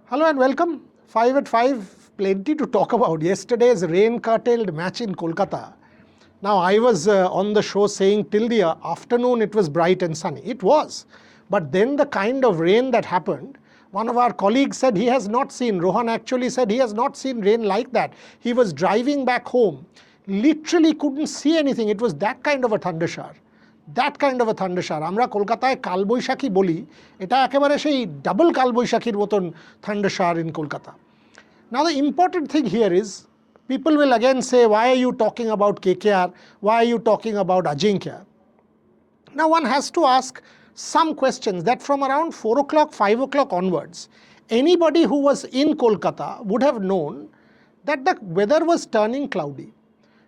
Hello and welcome. 5 at 5, plenty to talk about. Yesterday's rain-curtailed match in Kolkata. Now, I was on the show saying till the afternoon it was bright and sunny. It was. But then the kind of rain that happened, one of our colleagues said he has not seen, Rohan actually said he has not seen rain like that. He was driving back home, literally couldn't see anything. It was that kind of a thunder shower. That kind of a thunder shower. আমরা কলকাতায় কালবৈশাখী বলি, এটা একেবারে সেই double কালবৈশাখীর মতন thunder shower in Kolkata. Now the important thing here is, people will again say, why are you talking about KKR? Why are you talking about Ajinkya? Now one has to ask some questions that from around 4 o'clock, 5 o'clock onwards, anybody who was in Kolkata would have known that the weather was turning cloudy.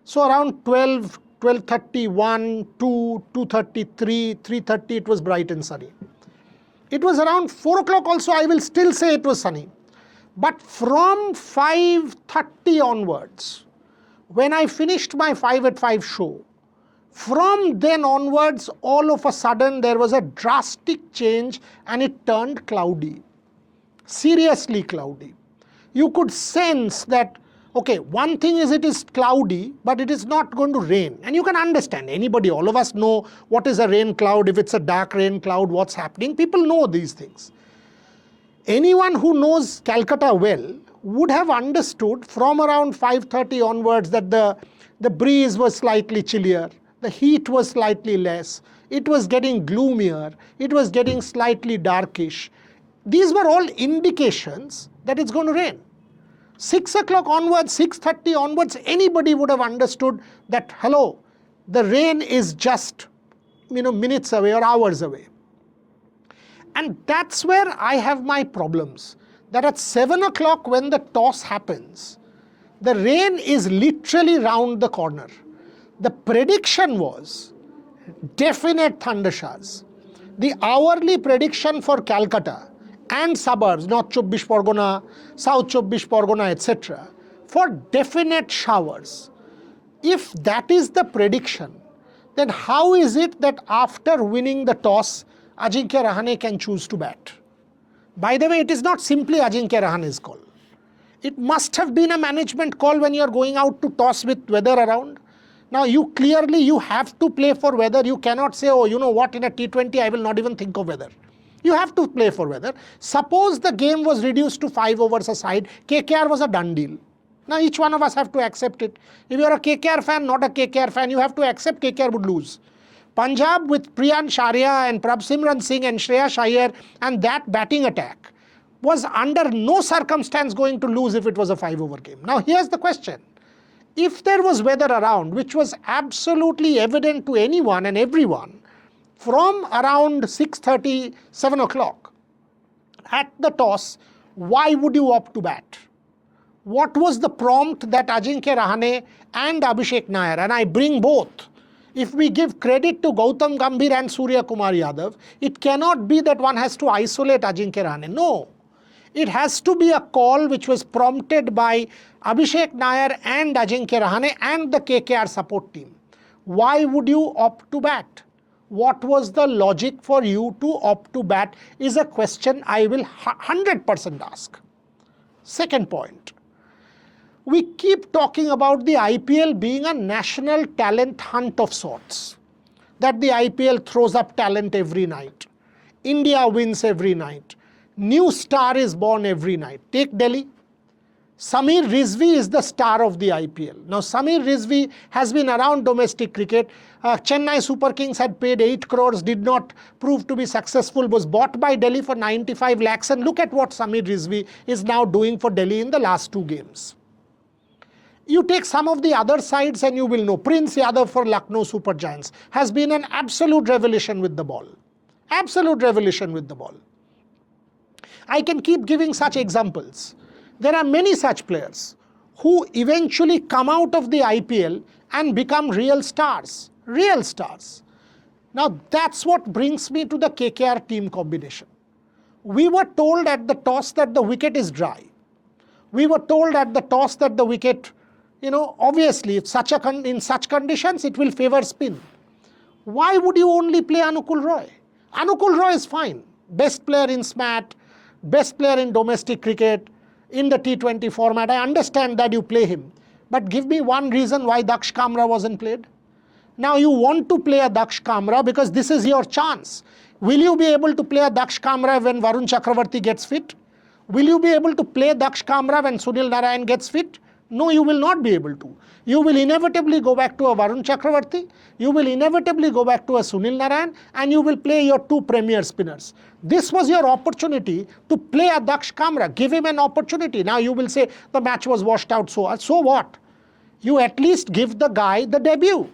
So around 12, 12:30, 1, 2, 2:30, 3, 3:30 it was bright and sunny. It was around 4 o'clock also, I will still say it was sunny. But from 5:30 onwards, when I finished my 5 at 5 show, from then onwards all of a sudden there was a drastic change and it turned cloudy. Seriously cloudy. You could sense that, okay, one thing is it is cloudy, but it is not going to rain. And you can understand, anybody, all of us know what is a rain cloud, if it's a dark rain cloud, what's happening. People know these things. Anyone who knows Calcutta well would have understood from around 5:30 onwards that the breeze was slightly chillier, the heat was slightly less, it was getting gloomier, it was getting slightly darkish. These were all indications that it's going to rain. 6 o'clock onwards, 6:30 onwards, anybody would have understood that, hello, the rain is just, minutes away or hours away. And that's where I have my problems. That at 7 o'clock when the toss happens, the rain is literally round the corner. The prediction was definite thunder showers. The hourly prediction for Calcutta and suburbs, North Chobbish Pargona, South Chobbish Pargona, etc., for definite showers. If that is the prediction, then how is it that after winning the toss, Ajinkya Rahane can choose to bat? By the way, it is not simply Ajinkya Rahane's call. It must have been a management call when you are going out to toss with weather around. Now you have to play for weather. You cannot say, oh, you know what, in a T20 I will not even think of weather. You have to play for weather. Suppose the game was reduced to 5 overs a side, KKR was a done deal. Now each one of us have to accept it. If you are a KKR fan, not a KKR fan, you have to accept KKR would lose. Punjab with Priyansh Arya and Prabhsimran Singh and Shreyash Iyer and that batting attack was under no circumstance going to lose if it was a 5-over game. Now here's the question. If there was weather around, which was absolutely evident to anyone and everyone, from around 6:30, 7 o'clock, at the toss, why would you opt to bat? What was the prompt that Ajinkya Rahane and Abhishek Nair, and I bring both, if we give credit to Gautam Gambhir and Surya Kumar Yadav, it cannot be that one has to isolate Ajinkya Rahane. No. It has to be a call which was prompted by Abhishek Nair and Ajinkya Rahane and the KKR support team. Why would you opt to bat? What was the logic for you to opt to bat is a question I will 100% ask. Second point, we keep talking about the IPL being a national talent hunt of sorts. That the IPL throws up talent every night. India wins every night. New star is born every night. Take Delhi. Samir Rizvi is the star of the IPL. Now Samir Rizvi has been around domestic cricket. Chennai Super Kings had paid 8 crores, did not prove to be successful, was bought by Delhi for 95 lakhs, and look at what Samir Rizvi is now doing for Delhi in the last 2 games. You take some of the other sides and you will know. Prince Yadav for Lucknow Super Giants has been an absolute revelation with the ball. Absolute revelation with the ball. I can keep giving such examples. There are many such players who eventually come out of the IPL and become real stars. Real stars. Now that's what brings me to the KKR team combination. We were told at the toss that the wicket is dry. We were told at the toss that the wicket, obviously in such conditions it will favor spin. Why would you only play Anukul Roy? Anukul Roy is fine. Best player in SMAT, best player in domestic cricket, in the T20 format. I understand that you play him. But give me one reason why Daksh Kamra wasn't played. Now you want to play a Daksh Kamra because this is your chance. Will you be able to play a Daksh Kamra when Varun Chakravarti gets fit? Will you be able to play Daksh Kamra when Sunil Narine gets fit? No, you will not be able to. You will inevitably go back to a Varun Chakravarti, you will inevitably go back to a Sunil Narine, and you will play your two premier spinners. This was your opportunity to play a Daksh Kamra. Give him an opportunity. Now you will say the match was washed out, so what? You at least give the guy the debut.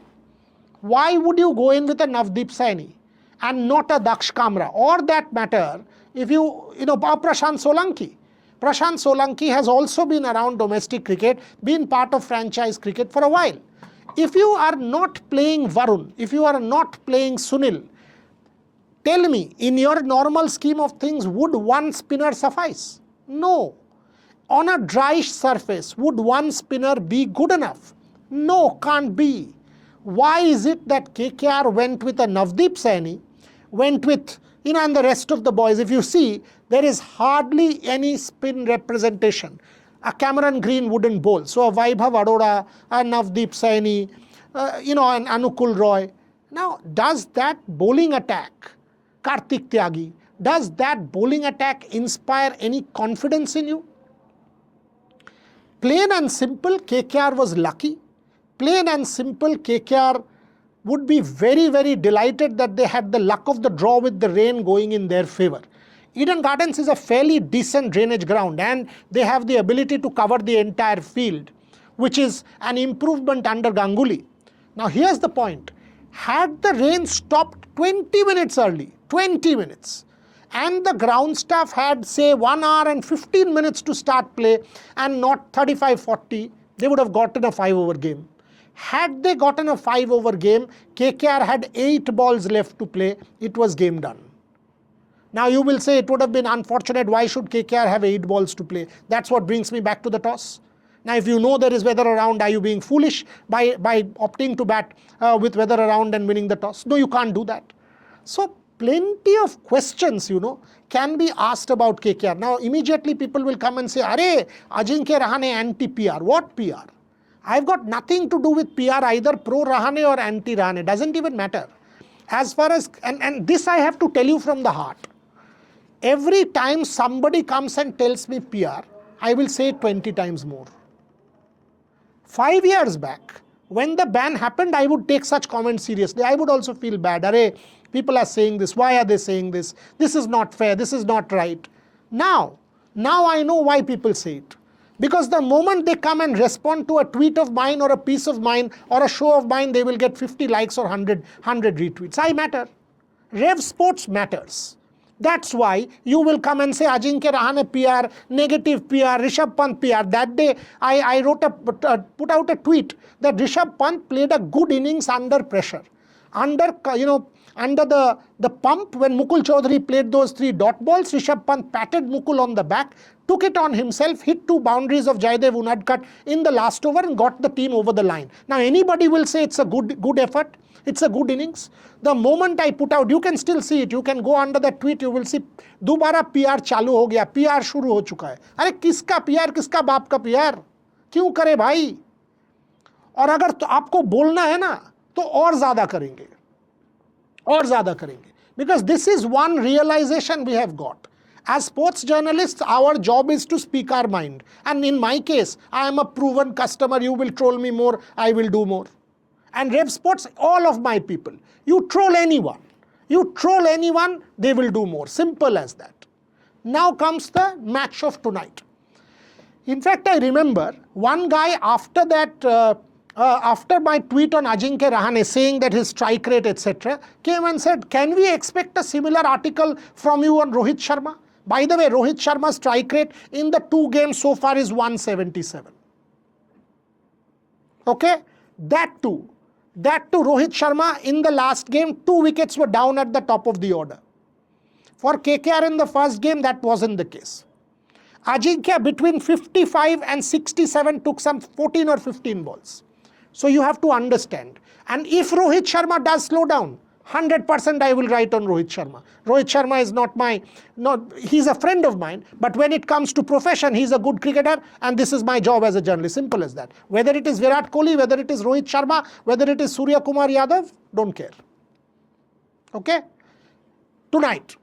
Why would you go in with a Navdeep Saini and not a Daksh Kamra? Or that matter, if Prashant Solanki. Prashant Solanki has also been around domestic cricket, been part of franchise cricket for a while. If you are not playing Varun, if you are not playing Sunil, tell me, in your normal scheme of things, would one spinner suffice? No. On a dry surface, would one spinner be good enough? No, can't be. Why is it that KKR went with a Navdeep Saini, went with, and the rest of the boys? If you see, there is hardly any spin representation. A Cameron Green wouldn't bowl. So a Vaibhav Arora, a Navdeep Saini, an Anukul Roy. Now, does that bowling attack, Kartik Tyagi, does that bowling attack inspire any confidence in you? Plain and simple, KKR was lucky. Plain and simple, KKR would be very, very delighted that they had the luck of the draw with the rain going in their favour. Eden Gardens is a fairly decent drainage ground and they have the ability to cover the entire field, which is an improvement under Ganguly. Now here's the point. Had the rain stopped 20 minutes early, 20 minutes, and the ground staff had say 1 hour and 15 minutes to start play and not 35-40, they would have gotten a 5-over game. Had they gotten a 5-over game, KKR had 8 balls left to play, it was game done. Now you will say it would have been unfortunate, why should KKR have 8 balls to play? That's what brings me back to the toss. Now if you know there is weather around, are you being foolish by opting to bat with weather around and winning the toss? No, you can't do that. So plenty of questions, can be asked about KKR. Now immediately people will come and say, Arey, Ajinkya Rahane anti-PR. What PR? I've got nothing to do with PR, either pro-Rahane or anti-Rahane. Doesn't even matter. As far as, and this I have to tell you from the heart. Every time somebody comes and tells me PR, I will say it 20 times more. 5 years back, when the ban happened, I would take such comments seriously. I would also feel bad. Arey, people are saying this. Why are they saying this? This is not fair. This is not right. Now I know why people say it. Because the moment they come and respond to a tweet of mine or a piece of mine or a show of mine, they will get 50 likes or 100 retweets. I matter. Revsportz matters. That's why you will come and say Ajinkya Rahane PR, negative PR, Rishabh Pant PR. That day I put out a tweet that Rishabh Pant played a good innings under pressure. Under the pump, when Mukul Chaudhary played those 3 dot balls, Rishabh Pant patted Mukul on the back, took it on himself, hit 2 boundaries of Jaydev Unadkat in the last over and got the team over the line. Now anybody will say it's a good effort, it's a good innings. The moment I put out, you can still see it, you can go under the tweet, you will see, दोबारा PR चालू हो गया, PR शुरू हो चुका है. अरे किसका PR, किसका बाप का PR? क्यों करे भाई? और अगर तो आपको बोलना है ना, तो और ज़्यादा करेंगे. और ज़्यादा करेंगे. Because this is one realization we have got. As sports journalists, our job is to speak our mind. And in my case, I am a proven customer. You will troll me more, I will do more. And Revsportz, all of my people, you troll anyone. You troll anyone, they will do more. Simple as that. Now comes the match of tonight. In fact, I remember one guy after that, after my tweet on Ajinkya Rahane saying that his strike rate, etc., came and said, can we expect a similar article from you on Rohit Sharma? By the way, Rohit Sharma's strike rate in the 2 games so far is 177. Okay? That too, Rohit Sharma in the last game, 2 wickets were down at the top of the order. For KKR in the first game, that wasn't the case. Ajinkya between 55 and 67 took some 14 or 15 balls. So you have to understand. And if Rohit Sharma does slow down, 100% I will write on Rohit Sharma. Rohit Sharma is he's a friend of mine, but when it comes to profession, he's a good cricketer, and this is my job as a journalist. Simple as that. Whether it is Virat Kohli, whether it is Rohit Sharma, whether it is Surya Kumar Yadav, don't care. Okay? Tonight.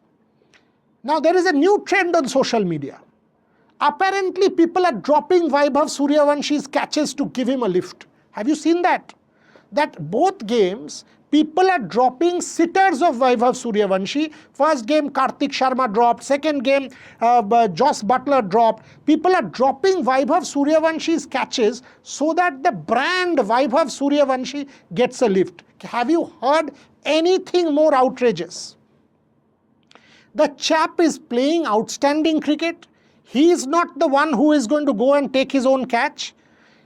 Now there is a new trend on social media. Apparently people are dropping Vaibhav Suryavanshi's catches to give him a lift. Have you seen that? That both games, people are dropping sitters of Vaibhav Suryavanshi. First game, Karthik Sharma dropped. Second game, Joss Butler dropped. People are dropping Vaibhav Suryavanshi's catches so that the brand Vaibhav Suryavanshi gets a lift. Have you heard anything more outrageous? The chap is playing outstanding cricket. He is not the one who is going to go and take his own catch.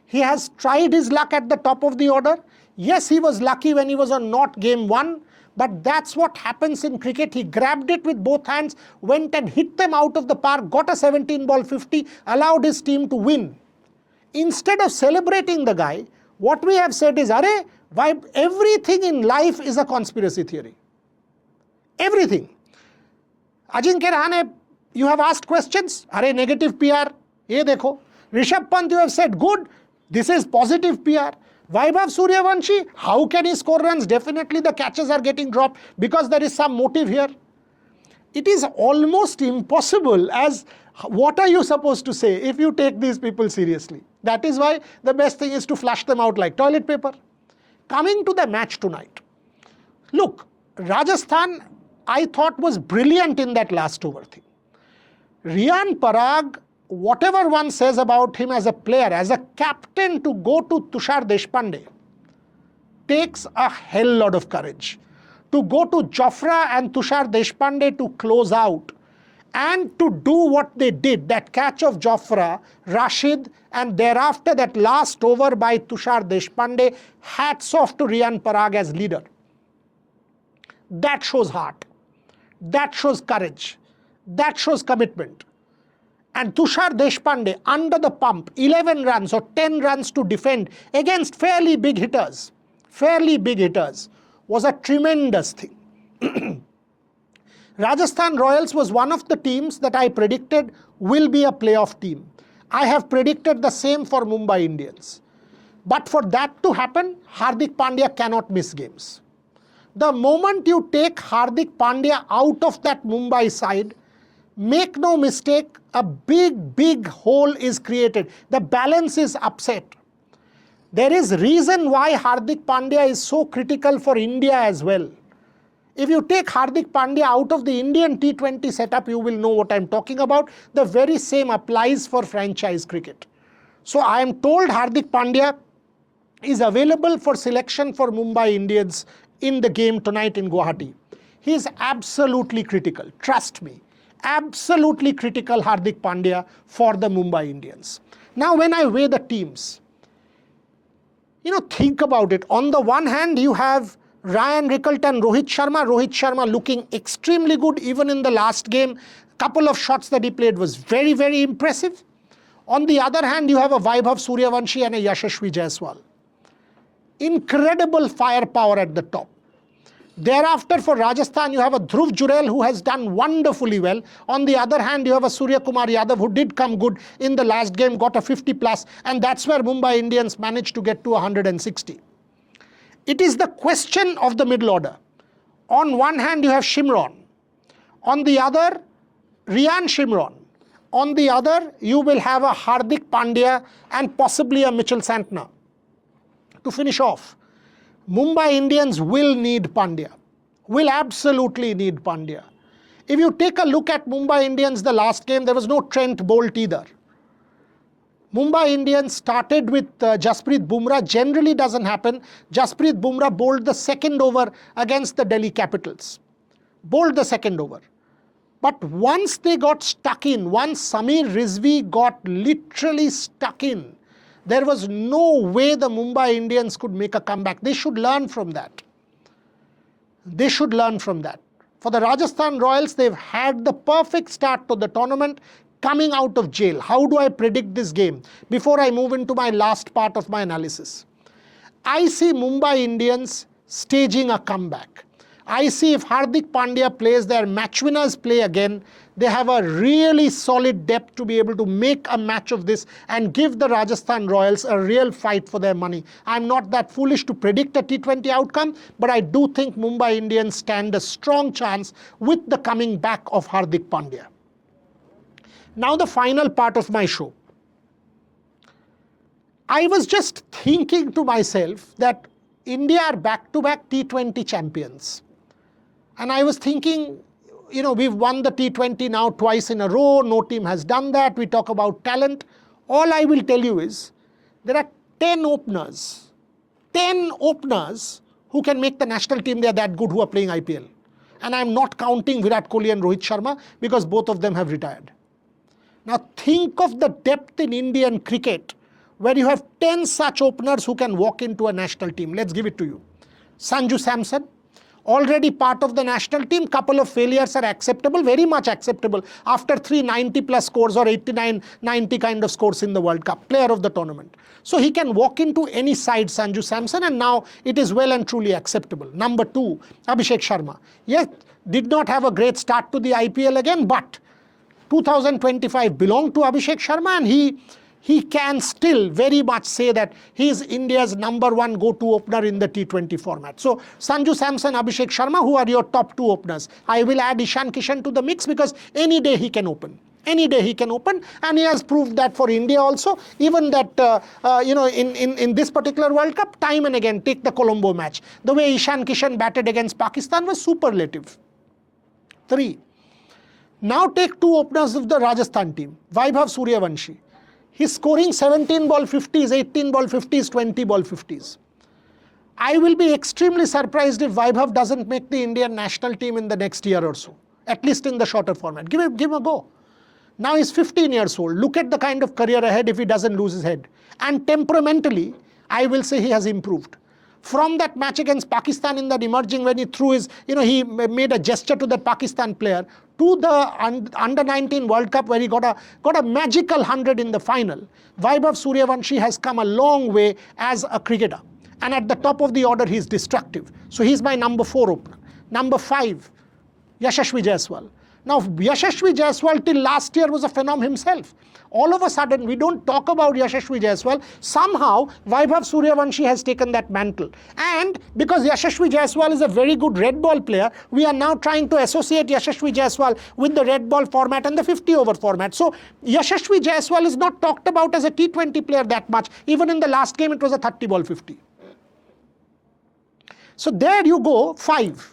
He has tried his luck at the top of the order. Yes, he was lucky when he was on not game 1, but that's what happens in cricket. He grabbed it with both hands, went and hit them out of the park, got a 17-ball 50, allowed his team to win. Instead of celebrating the guy, what we have said is, everything in life is a conspiracy theory. Everything. Ajinkya Rahane, you have asked questions. Negative PR. Ye dekho. Rishabh Pant, you have said good. This is positive PR. Vaibhav Suryavanshi, how can he score runs? Definitely the catches are getting dropped because there is some motive here. It is almost impossible. What are you supposed to say if you take these people seriously? That is why the best thing is to flush them out like toilet paper. Coming to the match tonight. Look, Rajasthan, I thought was brilliant in that last over thing. Riyan Parag, whatever one says about him as a player, as a captain to go to Tushar Deshpande, takes a hell lot of courage. To go to Jofra and Tushar Deshpande to close out and to do what they did, that catch of Jofra, Rashid, and thereafter that last over by Tushar Deshpande, hats off to Riyan Parag as leader. That shows heart. That shows courage. That shows commitment. And Tushar Deshpande, under the pump, 11 runs or 10 runs to defend against fairly big hitters, was a tremendous thing. Rajasthan Royals was one of the teams that I predicted will be a playoff team. I have predicted the same for Mumbai Indians. But for that to happen, Hardik Pandya cannot miss games. The moment you take Hardik Pandya out of that Mumbai side, make no mistake, a big hole is created. The balance is upset. There is reason why Hardik Pandya is so critical for India as well. If you take Hardik Pandya out of the Indian T20 setup, you will know what I'm talking about. The very same applies for franchise cricket. So I am told Hardik Pandya is available for selection for Mumbai Indians in the game tonight in Guwahati. He is absolutely critical, trust me. Absolutely critical Hardik Pandya for the Mumbai Indians. Now when I weigh the teams, think about it. On the one hand, you have Ryan Rickelton, Rohit Sharma looking extremely good even in the last game. Couple of shots that he played was very impressive. On the other hand, you have a Vaibhav Suryavanshi and a Yashasvi Jaiswal. Incredible firepower at the top. Thereafter for Rajasthan, you have a Dhruv Jurel who has done wonderfully well. On the other hand, you have a Surya Kumar Yadav who did come good in the last game, got a 50 plus, and that's where Mumbai Indians managed to get to 160. It is the question of the middle order. On one hand, you have Shimron. On the other, Riyan Shimron. On the other, you will have a Hardik Pandya and possibly a Mitchell Santner. To finish off, Mumbai Indians will need Pandya, will absolutely need Pandya. If you take a look at Mumbai Indians the last game, there was no Trent Bolt either. Mumbai Indians started with Jasprit Bumrah, generally doesn't happen. Jasprit Bumrah bowled the second over against the Delhi Capitals. Bowled the second over. But once they got stuck in, once Samir Rizvi got literally stuck in, there was no way the Mumbai Indians could make a comeback. They should learn from that. They should learn from that. For the Rajasthan Royals, they've had the perfect start to the tournament coming out of jail. How do I predict this game? Before I move into my last part of my analysis, I see Mumbai Indians staging a comeback. I see if Hardik Pandya plays, their match winners play again, they have a really solid depth to be able to make a match of this and give the Rajasthan Royals a real fight for their money. I'm not that foolish to predict a T20 outcome, but I do think Mumbai Indians stand a strong chance with the coming back of Hardik Pandya. Now the final part of my show. I was just thinking to myself that India are back-to-back T20 champions. And I was thinking, you know, we've won the T20 now twice in a row. No team has done that. We talk about talent. All I will tell you is there are 10 openers who can make the national team. They are that good, who are playing IPL. And I'm not counting Virat Kohli and Rohit Sharma because both of them have retired. Now think of the depth in Indian cricket where you have 10 such openers who can walk into a national team. Let's give it to you. Sanju Samson, already part of the national team. Couple of failures are acceptable, very much acceptable, after 390 plus scores or 89, 90 kind of scores in the World Cup, player of the tournament. So he can walk into any side, Sanju Samson, and now it is well and truly acceptable. Number 2, Abhishek Sharma. Yes, did not have a great start to the IPL again, but 2025 belonged to Abhishek Sharma, and he can still very much say that he is India's #1 go-to opener in the T20 format. So Sanju Samson, Abhishek Sharma, who are your top 2 openers. I will add Ishan Kishan to the mix because any day he can open. Any day he can open, and he has proved that for India also. Even that, in this particular World Cup, time and again, take the Colombo match. The way Ishan Kishan batted against Pakistan was superlative. 3. Now take 2 openers of the Rajasthan team. Vaibhav Suryavanshi. He's scoring 17 ball 50s, 18 ball 50s, 20 ball 50s. I will be extremely surprised if Vaibhav doesn't make the Indian national team in the next year or so, at least in the shorter format. Give him a go. Now he's 15 years old. Look at the kind of career ahead if he doesn't lose his head. And temperamentally, I will say he has improved. From that match against Pakistan in that emerging, when he threw his, he made a gesture to that Pakistan player, to the Under-19 World Cup where he got a magical 100 in the final. Vaibhav Suryavanshi has come a long way as a cricketer. And at the top of the order, he's destructive. So he's my number 4 opener. Number 5, Yashasvi Jaiswal. Now, Yashasvi Jaiswal till last year was a phenom himself. All of a sudden, we don't talk about Yashasvi Jaiswal. Somehow, Vaibhav Suryavanshi has taken that mantle. And because Yashasvi Jaiswal is a very good red ball player, we are now trying to associate Yashasvi Jaiswal with the red ball format and the 50-over format. So, Yashasvi Jaiswal is not talked about as a T20 player that much. Even in the last game, it was a 30 ball 50. So, there you go, 5.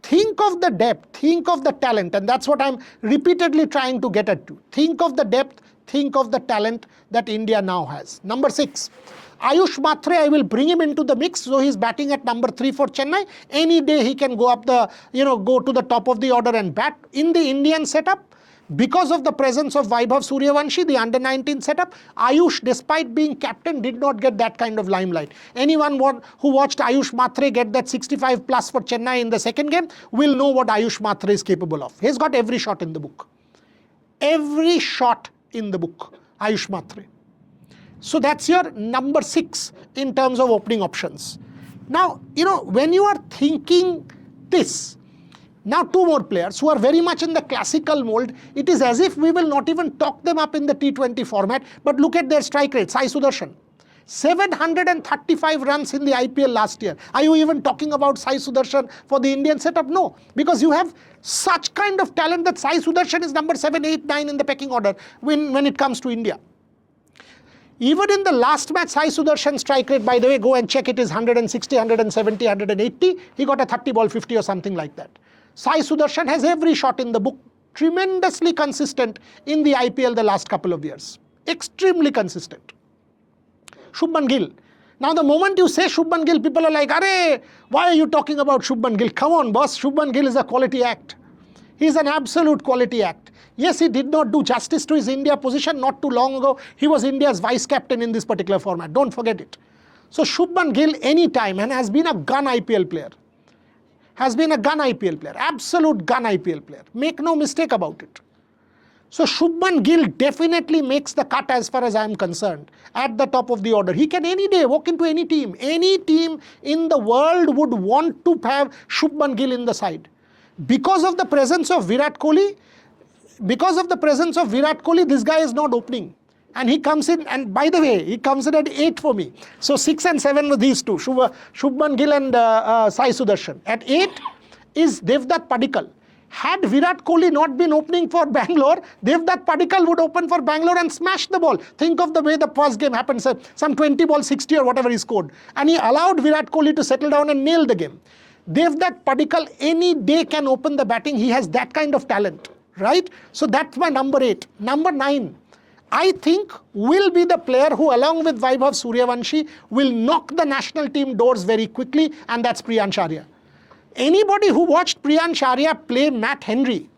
Think of the depth, think of the talent, and that's what I'm repeatedly trying to get at to. Think of the depth, think of the talent that India now has. Number 6, Ayush Matre, I will bring him into the mix, so he's batting at number 3 for Chennai. Any day he can go up the, go to the top of the order and bat. In the Indian setup, because of the presence of Vaibhav Suryavanshi, the Under-19 setup, Ayush, despite being captain, did not get that kind of limelight. Anyone who watched Ayush Matre get that 65 plus for Chennai in the second game will know what Ayush Matre is capable of. He's got every shot in the book. Every shot in the book, Ayush Matre. So that's your number 6 in terms of opening options. Now, when you are thinking this, now 2 more players who are very much in the classical mold, it is as if we will not even talk them up in the T20 format, but look at their strike rate. Sai Sudarshan, 735 runs in the IPL last year. Are you even talking about Sai Sudarshan for the Indian setup? No, because you have such kind of talent that Sai Sudarshan is number 7, 8, 9 in the pecking order when it comes to India. Even in the last match, Sai Sudarshan's strike rate, by the way, go and check it, is 160, 170, 180. He got a 30 ball 50 or something like that. Sai Sudarshan has every shot in the book, tremendously consistent in the IPL the last couple of years. Extremely consistent. Shubman Gill. Now the moment you say Shubman Gill, people are like, "Arey, why are you talking about Shubman Gill? Come on, boss, Shubman Gill is a quality act." He's an absolute quality act. Yes, he did not do justice to his India position not too long ago. He was India's vice-captain in this particular format. Don't forget it. So Shubman Gill anytime, and has been a gun IPL player. Has been a gun IPL player, absolute gun IPL player. Make no mistake about it. So Shubman Gill definitely makes the cut as far as I am concerned, at the top of the order. He can any day walk into any team. Any team in the world would want to have Shubman Gill in the side. Because of the presence of Virat Kohli, this guy is not opening. And he comes in, and by the way, he comes in at 8 for me. So 6 and 7 were these two, Shubman Gill and Sai Sudarshan. At 8 is Devdutt Padikkal. Had Virat Kohli not been opening for Bangalore, Devdutt Padikkal would open for Bangalore and smash the ball. Think of the way the first game happened, some 20 ball 60 or whatever he scored. And he allowed Virat Kohli to settle down and nail the game. Devdutt Padikkal any day can open the batting. He has that kind of talent, right? So that's my number 8. Number 9, I think will be the player who, along with Vaibhav Suryavanshi, will knock the national team doors very quickly, and that's Priyansh Arya. Anybody who watched Priyansh Arya play Matt Henry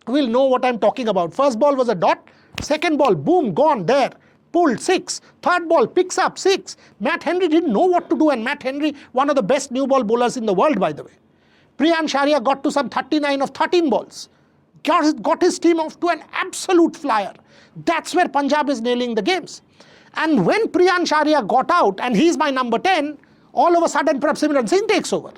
will know what I'm talking about. First ball was a dot, second ball, boom, gone, there, pulled, 6. Third ball, picks up, 6. Matt Henry didn't know what to do, and Matt Henry, one of the best new ball bowlers in the world, by the way. Priyansh Arya got to some 39 of 13 balls. Got his team off to an absolute flyer. That's where Punjab is nailing the games. And when Priyansh Arya got out, and he's my number 10, all of a sudden Prabhsimran Singh takes over.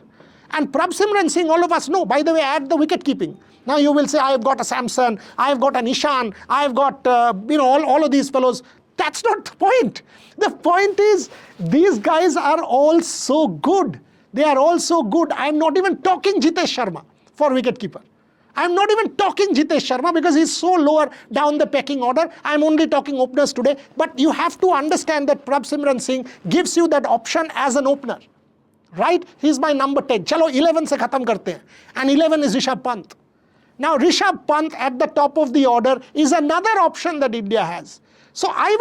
And Prabhsimran Singh, all of us know, by the way, add the wicket keeping. Now you will say, I've got a Samson, I've got an Ishan, I've got, all of these fellows. That's not the point. The point is, these guys are all so good. They are all so good. I'm not even talking Jitesh Sharma for wicketkeeper. I'm not even talking Jitesh Sharma because he's so lower down the pecking order. I'm only talking openers today. But you have to understand that Prabhsimran Singh gives you that option as an opener. Right? He's my number 10. Chalo, 11 se khatam karte hain. And 11 is Rishabh Pant. Now, Rishabh Pant at the top of the order is another option that India has. So I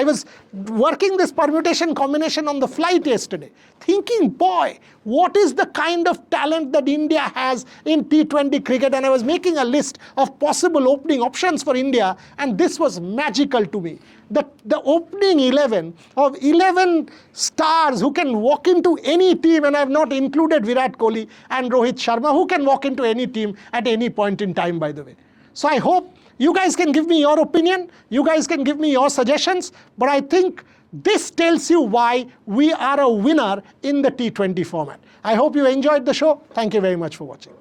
was working this permutation combination on the flight yesterday, thinking, boy, what is the kind of talent that India has in T20 cricket? And I was making a list of possible opening options for India, and this was magical to me. The opening 11 of 11 stars who can walk into any team, and I have not included Virat Kohli and Rohit Sharma, who can walk into any team at any point in time, by the way. So I hope you guys can give me your opinion, you guys can give me your suggestions, but I think this tells you why we are a winner in the T20 format. I hope you enjoyed the show. Thank you very much for watching.